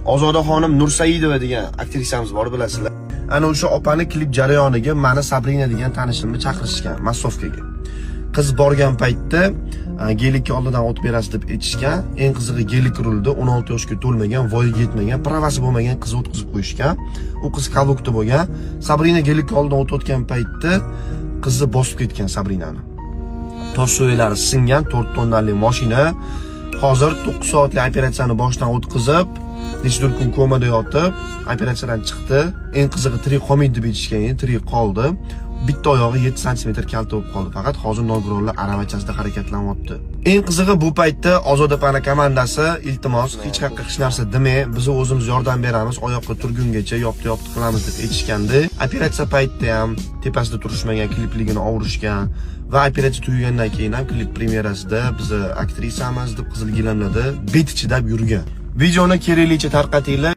Ozodaxonim Nursaidova degan aktrisamiz bor, bilasizlar. Ana o'sha opani klip jarayoniga meni Sabrina degan tanishimni chaqirishgan massovkaga. Qiz borgan paytda gelikka oldidan o't berasiz deb aytishgan. Eng qizig'i gelik urildi, 16 yoshga to'lmagan, voyaga yetmagan, pravasi bo'lmagan qiz o'tkazib qo'yishgan. U qiz kavukda bo'lgan. Sabrina gelikka oldidan o't o'tgan paytda qizni bosib ketgan Sabrinani. Tosh so'ylari singan 4 tonnali mashina. Hozir 9 soatlik operatsiyani boshdan o'tkazib, necha kun komada yotib, operatsiyadan chiqdi. Eng qizig'i tirik qolmaydi deb aytishgan, tirik qoldi. Bitta oyog'i 7 sm kalta bo'lib qoldi. Faqat hozir nogironlar aravachasida harakatlanyapti. Eng qizig'i bu paytda Ozodapani komandasi iltimos hech qanaqa hech narsa demay, biz o'zimiz yordam beramiz, oyoqqa turgungacha yopti qilamiz deb aytishgandi. Operatsiya paytida ham tepasida turishmagan, klipligini ovurishgan va operatsiya tugagandan keyin ham klip premyerasida biz aktrisamiz deb qizil gilamlarda bet ichida yurgan. Videoni keraklicha tarqatinglar.